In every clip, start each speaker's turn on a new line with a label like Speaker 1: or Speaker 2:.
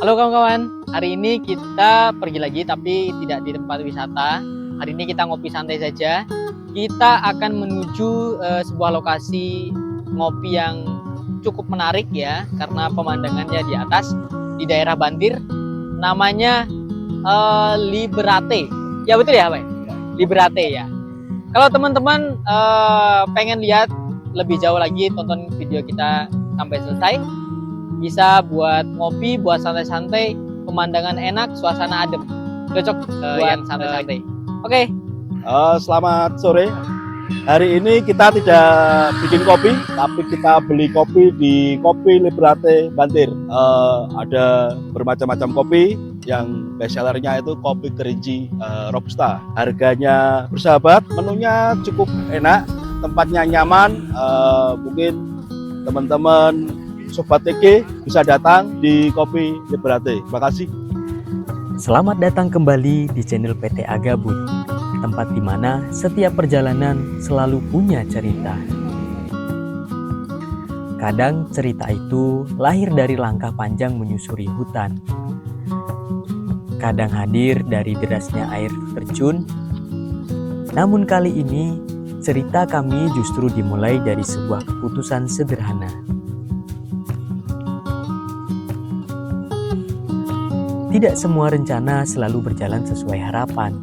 Speaker 1: Halo kawan-kawan, hari ini kita pergi lagi tapi tidak di tempat wisata. Hari ini kita ngopi santai saja. Kita akan menuju sebuah lokasi ngopi yang cukup menarik ya, karena pemandangannya di atas di daerah Bantir. Namanya Liberate. Ya betul ya, Pak? Liberate ya. Kalau teman-teman pengen lihat lebih jauh lagi, tonton video kita sampai selesai. Bisa buat ngopi, buat santai-santai, pemandangan enak, suasana adem. Cocok yang santai-santai. Oke.
Speaker 2: Selamat sore. Hari ini kita tidak bikin kopi, tapi kita beli kopi di Kopi Liberate Bantir. Ada bermacam-macam kopi, yang best sellernya itu kopi kerinci Robusta. Harganya bersahabat, menunya cukup enak, tempatnya nyaman. Mungkin teman-teman Sobat TK bisa datang di Kopi Liberate. Terima kasih.
Speaker 3: Selamat datang kembali di channel PT Agabut, tempat di mana setiap perjalanan selalu punya cerita. Kadang cerita itu lahir dari langkah panjang menyusuri hutan. Kadang hadir dari derasnya air terjun. Namun kali ini cerita kami justru dimulai dari sebuah keputusan sederhana. Tidak semua rencana selalu berjalan sesuai harapan.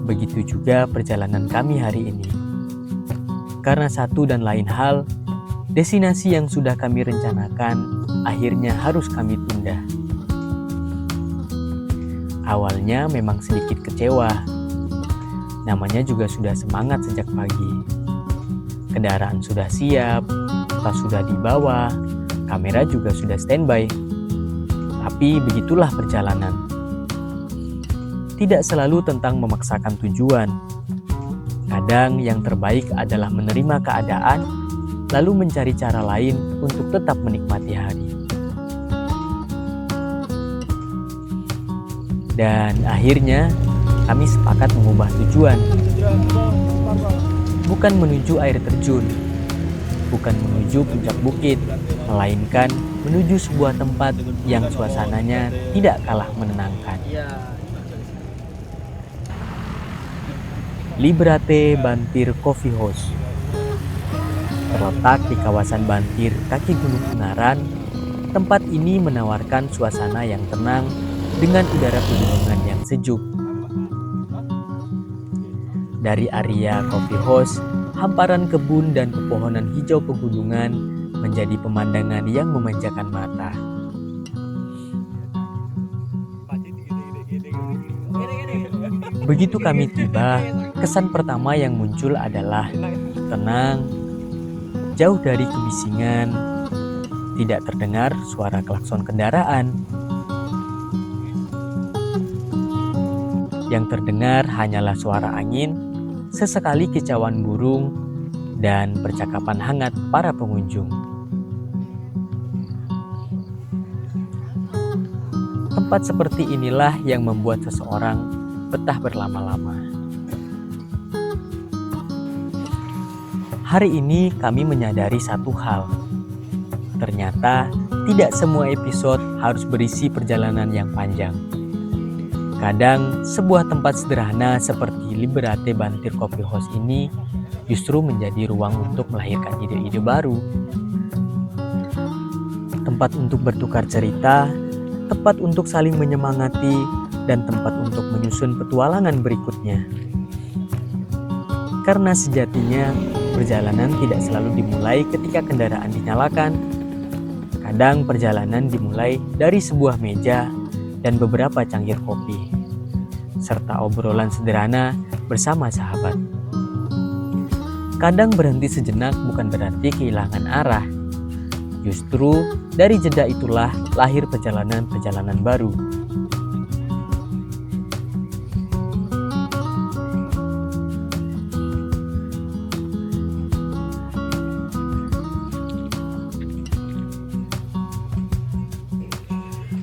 Speaker 3: Begitu juga perjalanan kami hari ini. Karena satu dan lain hal, destinasi yang sudah kami rencanakan akhirnya harus kami tunda. Awalnya memang sedikit kecewa. Namanya juga sudah semangat sejak pagi. Kendaraan sudah siap, tas sudah dibawa, kamera juga sudah standby. Tapi begitulah perjalanan. Tidak selalu tentang memaksakan tujuan. Kadang yang terbaik adalah menerima keadaan, lalu mencari cara lain untuk tetap menikmati hari. Dan akhirnya kami sepakat mengubah tujuan. Bukan menuju air terjun, bukan menuju puncak bukit, melainkan menuju sebuah tempat yang suasananya tidak kalah menenangkan. Liberate Bantir Coffee House terletak di kawasan Bantir, kaki Gunung Ungaran. Tempat ini menawarkan suasana yang tenang dengan udara pegunungan yang sejuk. Dari area Coffee House, hamparan kebun dan pepohonan hijau pegunungan menjadi pemandangan yang memanjakan mata. Begitu kami tiba, kesan pertama yang muncul adalah tenang, jauh dari kebisingan, tidak terdengar suara klakson kendaraan. Yang terdengar hanyalah suara angin, sesekali kicauan burung, dan percakapan hangat para pengunjung. Tempat seperti inilah yang membuat seseorang betah berlama-lama. Hari ini kami menyadari satu hal. Ternyata tidak semua episode harus berisi perjalanan yang panjang. Kadang sebuah tempat sederhana seperti Liberate Bantir Coffee House ini justru menjadi ruang untuk melahirkan ide-ide baru. Tempat untuk bertukar cerita, tempat untuk saling menyemangati, dan tempat untuk menyusun petualangan berikutnya. Karena sejatinya, perjalanan tidak selalu dimulai ketika kendaraan dinyalakan. Kadang perjalanan dimulai dari sebuah meja dan beberapa cangkir kopi, serta obrolan sederhana bersama sahabat. Kadang berhenti sejenak bukan berarti kehilangan arah. Justru dari jeda itulah lahir perjalanan-perjalanan baru.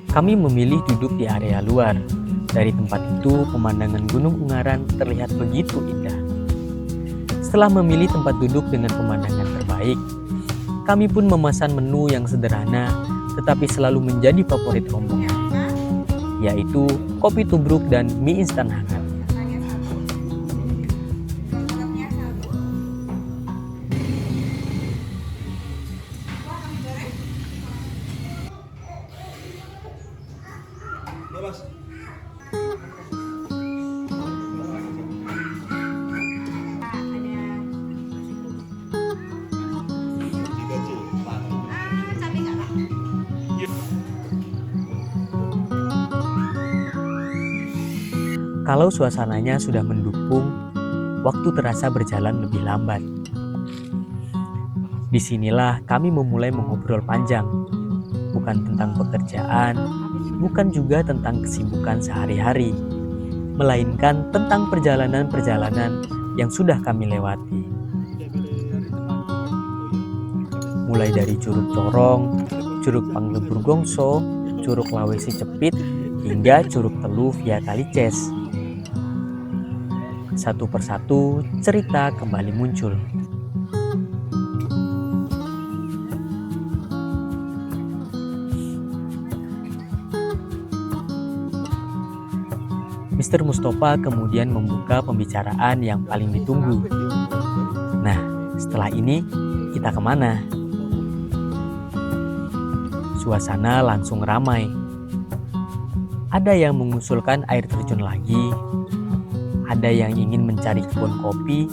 Speaker 3: Kami memilih duduk di area luar. Dari tempat itu, pemandangan Gunung Ungaran terlihat begitu indah. Setelah memilih tempat duduk dengan pemandangan terbaik, kami pun memesan menu yang sederhana tetapi selalu menjadi favorit rombongan, yaitu kopi tubruk dan mie instan hangat. Kalau suasananya sudah mendukung, waktu terasa berjalan lebih lambat. Disinilah kami memulai mengobrol panjang, bukan tentang pekerjaan, bukan juga tentang kesibukan sehari-hari, melainkan tentang perjalanan-perjalanan yang sudah kami lewati. Mulai dari Curug Corong, Curug Panglebur Gongso, Curug Lawesi Cepit, hingga Curug Telu via Kalices. Satu persatu cerita kembali muncul. Mr. Mustafa kemudian membuka pembicaraan yang paling ditunggu. Nah, setelah ini kita kemana? Suasana langsung ramai. Ada yang mengusulkan air terjun lagi, ada yang ingin mencari kebun kopi,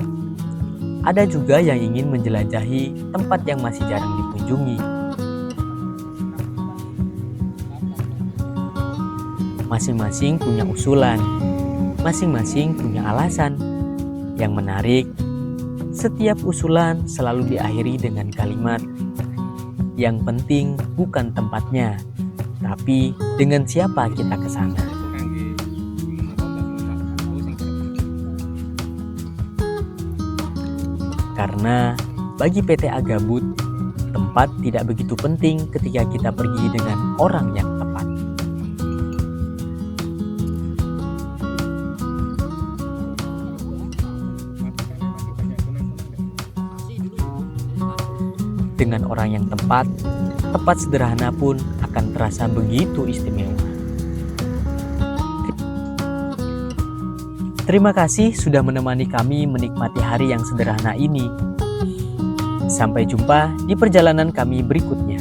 Speaker 3: ada juga yang ingin menjelajahi tempat yang masih jarang dikunjungi. Masing-masing punya usulan, masing-masing punya alasan. Yang menarik, setiap usulan selalu diakhiri dengan kalimat, "Yang penting bukan tempatnya, tapi dengan siapa kita ke sana." Karena bagi PT Agabut, tempat tidak begitu penting ketika kita pergi dengan orang yang tepat. Dengan orang yang tepat, tempat sederhana pun akan terasa begitu istimewa. Terima kasih sudah menemani kami menikmati hari yang sederhana ini. Sampai jumpa di perjalanan kami berikutnya.